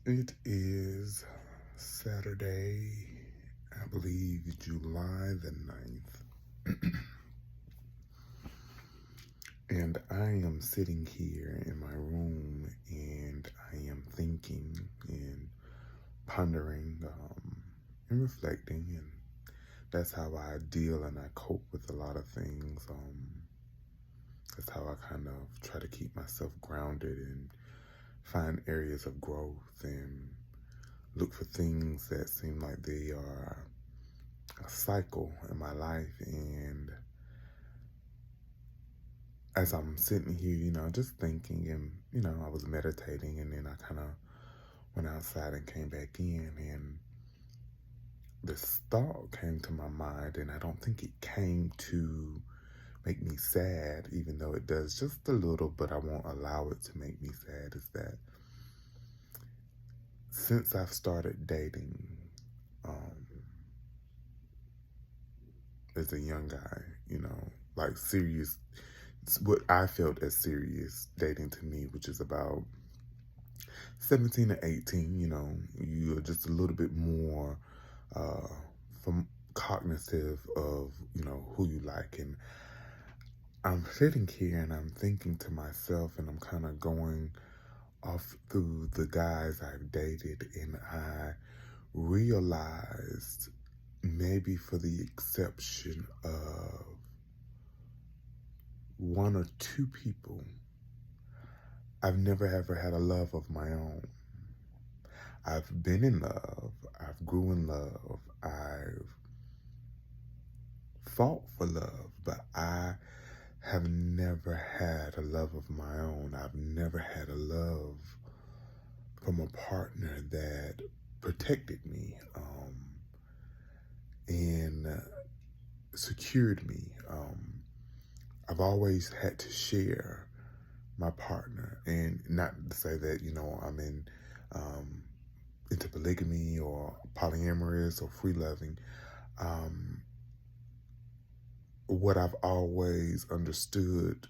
It is Saturday, I believe July the 9th. And I am sitting here in my room and I am thinking and pondering and reflecting. And that's how I deal and I cope with a lot of things. That's how I kind of try to keep myself grounded and find areas of growth and look for things that seem like they are a cycle in my life. And as I'm sitting here, just thinking and, I was meditating and then I kind of went outside and came back in and this thought came to my mind, and I don't think it came to make me sad, even though it does just a little, but I won't allow it to make me sad, is that since I've started dating, um, as a young guy, like serious, what I felt as serious dating to me, which is about 17 to 18, you're just a little bit more from cognitive of, who you like. And I'm sitting here and I'm thinking to myself and I'm kind of going off through the guys I've dated, and I realized, maybe for the exception of one or two people, I've never ever had a love of my own. I've been in love, I've grew in love, I've fought for love, but I have never had a love of my own. I've never had a love from a partner that protected me and secured me. I've always had to share my partner, and not to say that, I'm into polygamy or polyamorous or free loving. What I've always understood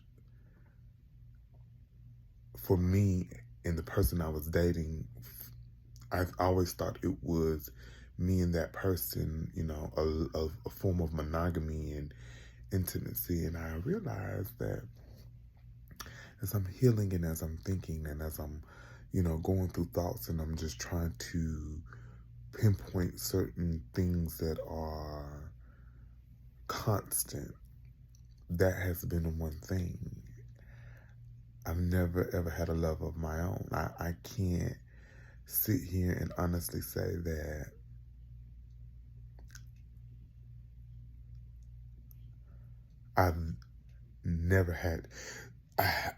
for me and the person I was dating, I've always thought it was me and that person, a form of monogamy and intimacy. And I realized that as I'm healing and as I'm thinking and as I'm, going through thoughts, and I'm just trying to pinpoint certain things that are constant, that has been the one thing. I've never ever had a love of my own. I can't sit here and honestly say that I've never had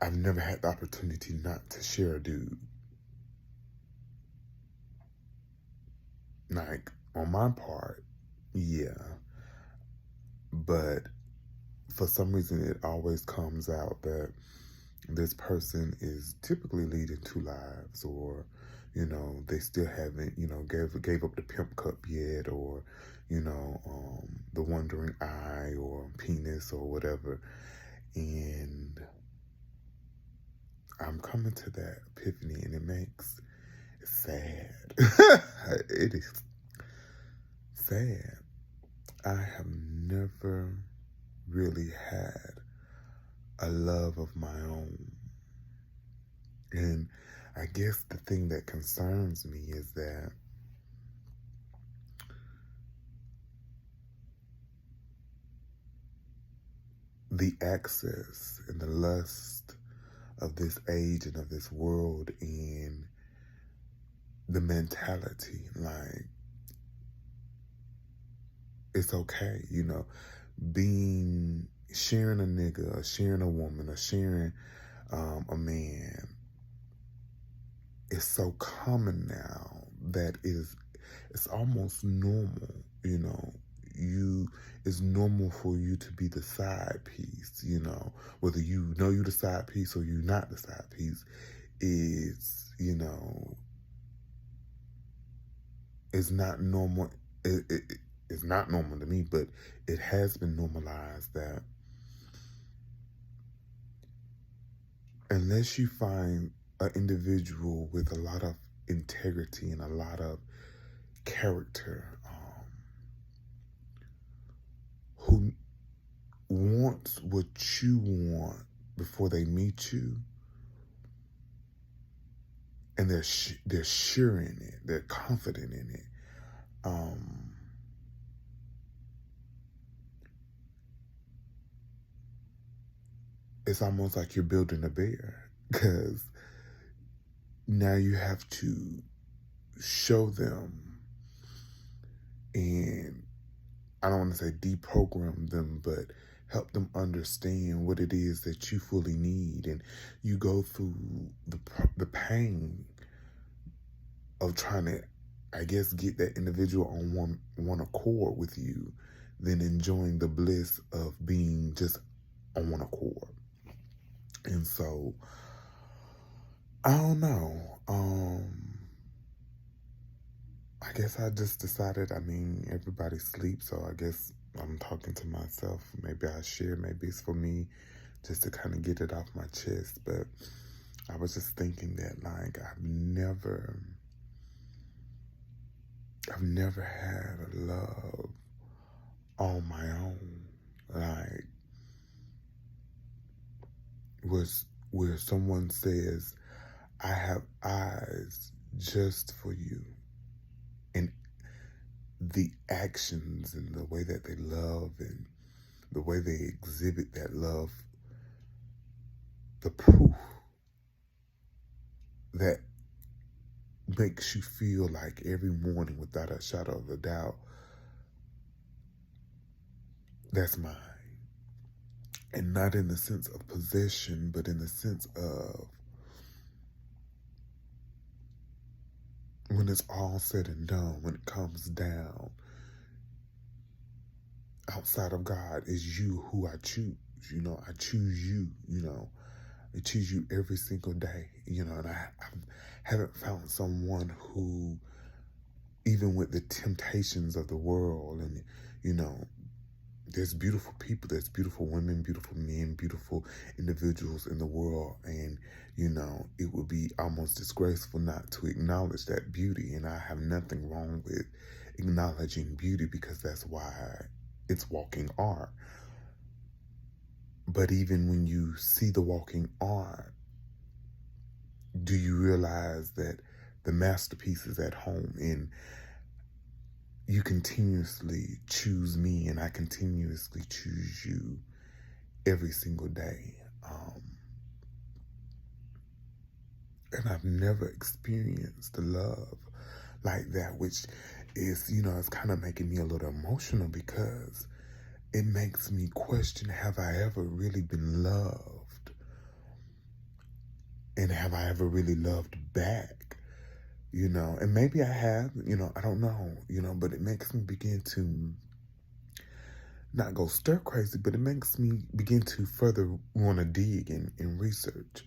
I've never had the opportunity not to share a dude. Like, on my part, yeah. But for some reason it always comes out that this person is typically leading two lives, or they still haven't gave up the pimp cup yet, or the wandering eye or penis or whatever. And I'm coming to that epiphany, and it sad. It is sad. I have never really had a love of my own. And I guess the thing that concerns me is that the access and the lust of this age and of this world, and the mentality, like, it's okay, sharing a nigga or sharing a woman or sharing a man is so common now that it's almost normal. It's normal for you to be the side piece. Whether you're the side piece or you're not the side piece, is it's not normal. It's not normal to me, but it has been normalized that unless you find an individual with a lot of integrity and a lot of character, who wants what you want before they meet you, and they're sure in it, they're confident in it. It's almost like you're building a bear, because now you have to show them, and I don't want to say deprogram them, but help them understand what it is that you fully need. And you go through the pain of trying to, I guess, get that individual on one accord with you, than enjoying the bliss of being just on one accord. And so, I don't know. I guess I just decided, everybody sleeps, so I guess I'm talking to myself. Maybe I share, maybe it's for me just to kind of get it off my chest. But I was just thinking that, like, I've never had a love on my own. Like, where someone says, I have eyes just for you. And the actions and the way that they love and the way they exhibit that love, the proof that makes you feel like every morning, without a shadow of a doubt, that's mine. And not in the sense of possession, but in the sense of, when it's all said and done, when it comes down, outside of God, is you who I choose. I choose you, I choose you every single day, and I haven't found someone who, even with the temptations of the world, and, there's beautiful people, there's beautiful women, beautiful men, beautiful individuals in the world, and, it would be almost disgraceful not to acknowledge that beauty, and I have nothing wrong with acknowledging beauty, because that's why it's walking art. But even when you see the walking art, do you realize that the masterpiece is at home, and you continuously choose me, and I continuously choose you every single day. And I've never experienced the love like that, which is, it's kind of making me a little emotional, because it makes me question, have I ever really been loved? And have I ever really loved back? And maybe I have, I don't know, but it makes me begin to not go stir crazy, but it makes me begin to further want to dig and research.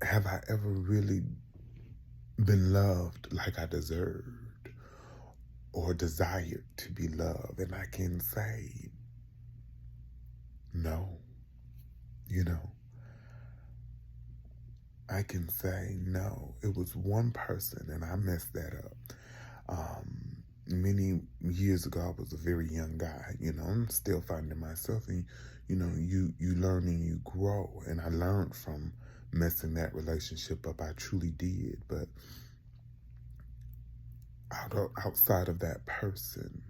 Have I ever really been loved like I deserved or desired to be loved? And I can say no. I can say no. It was one person, and I messed that up. Many years ago, I was a very young guy. I'm still finding myself, and you learn and you grow. And I learned from messing that relationship up. I truly did. But outside of that person,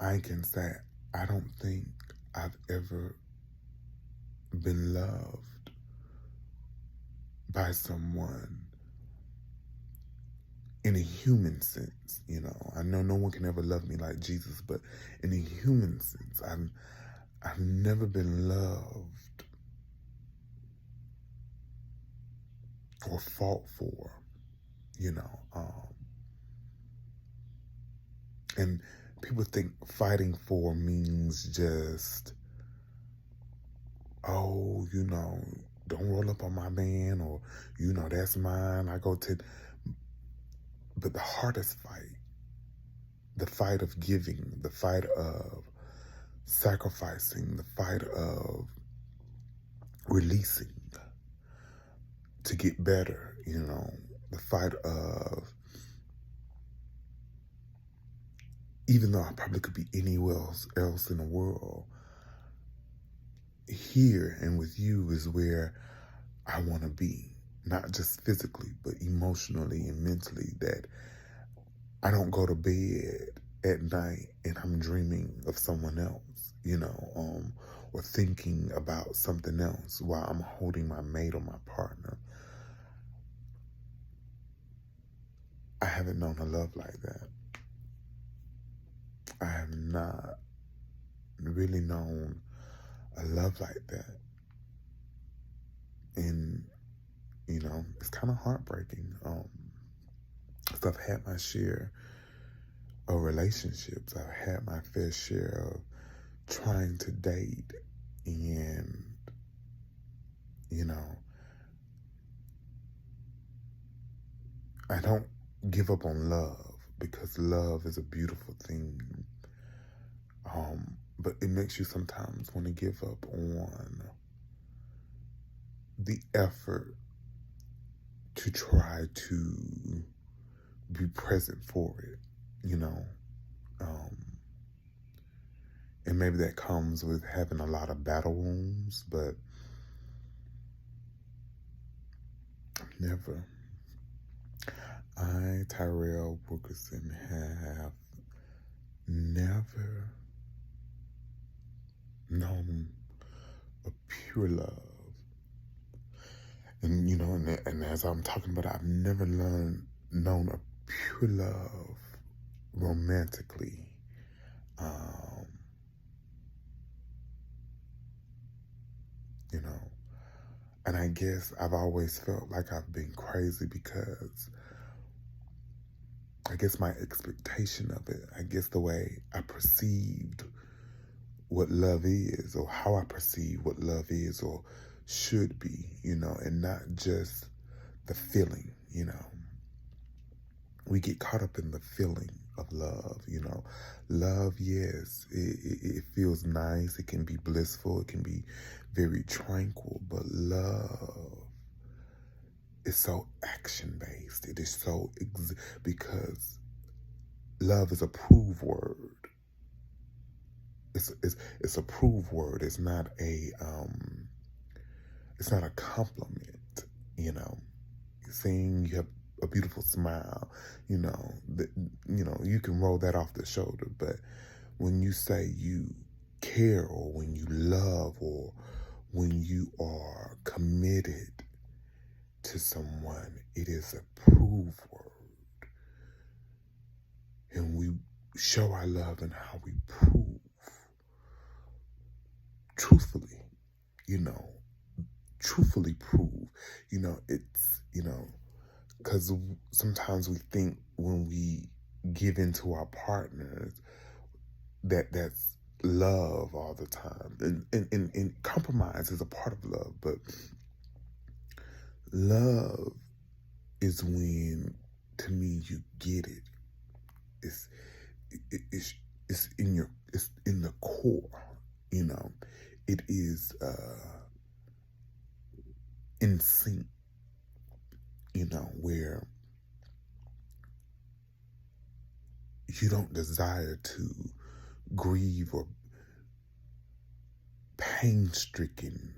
I can say I don't think I've ever been loved by someone in a human sense. I know no one can ever love me like Jesus, but in a human sense, I've never been loved or fought for, and people think fighting for means just, oh, don't roll up on my man, or, that's mine, I go to. But the hardest fight, the fight of giving, the fight of sacrificing, the fight of releasing to get better, the fight of, even though I probably could be anywhere else in the world, here and with you is where I want to be, not just physically, but emotionally and mentally, that I don't go to bed at night and I'm dreaming of someone else, or thinking about something else while I'm holding my mate or my partner. I haven't known a love like that. I have not really known a love like that. And, it's kind of heartbreaking. 'Cause I've had my share of relationships. I've had my fair share of trying to date, and, I don't give up on love, because love is a beautiful thing. But it makes you sometimes want to give up on the effort to try to be present for it, and maybe that comes with having a lot of battle wounds, but Tyrell Wilkerson, have never known a pure love. And, and as I'm talking about, I've never known a pure love romantically. And I guess I've always felt like I've been crazy, because I guess my expectation of it, I guess the way I perceived what love is, or how I perceive what love is or should be, and not just the feeling, We get caught up in the feeling of love, Love, yes, it feels nice. It can be blissful. It can be very tranquil. But love is so action-based. It is so, because love is a proof word. It's a proof word. It's not a compliment, Saying you have a beautiful smile, you can roll that off the shoulder. But when you say you care, or when you love, or when you are committed to someone, it is a proof word. And we show our love in how we prove, truthfully, truthfully prove, it's, because sometimes we think when we give into our partners that's love all the time. And compromise is a part of love, but love is when, to me, you get it. It's in the core, It is in sync, where you don't desire to grieve or pain-stricken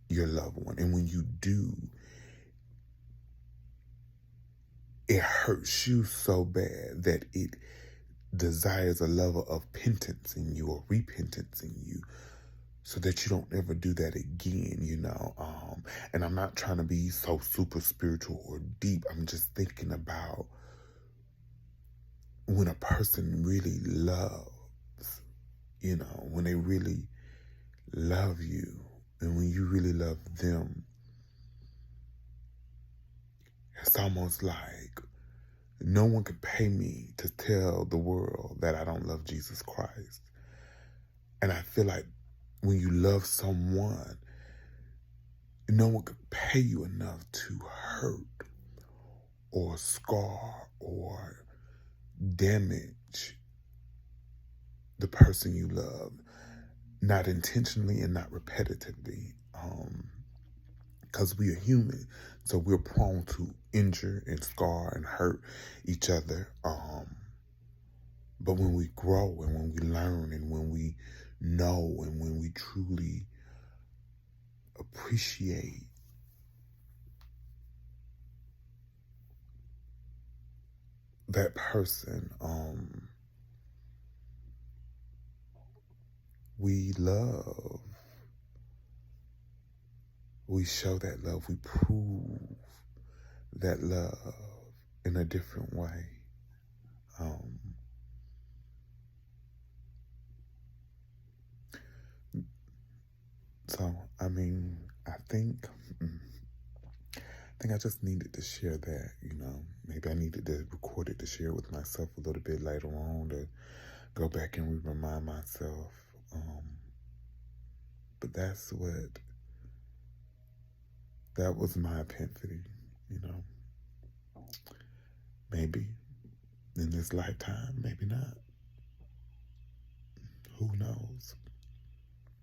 your loved one. And when you do, it hurts you so bad that it desires a level of penance in you, or repentance in you, so that you don't ever do that again, And I'm not trying to be so super spiritual or deep. I'm just thinking about when a person really loves, when they really love you, and when you really love them, it's almost like no one can pay me to tell the world that I don't love Jesus Christ. And I feel like when you love someone, no one can pay you enough to hurt or scar or damage the person you love. not intentionally and not repetitively, because we are human, so we're prone to injure and scar and hurt each other. But when we grow and when we learn and when we know and when we truly appreciate that person, we love, we show that love, we prove that love in a different way. Um, so, I mean, I think I just needed to share that, maybe I needed to record it to share it with myself a little bit later on, to go back and remind myself. But that was my epiphany, you know. Maybe in this lifetime, maybe not. Who knows?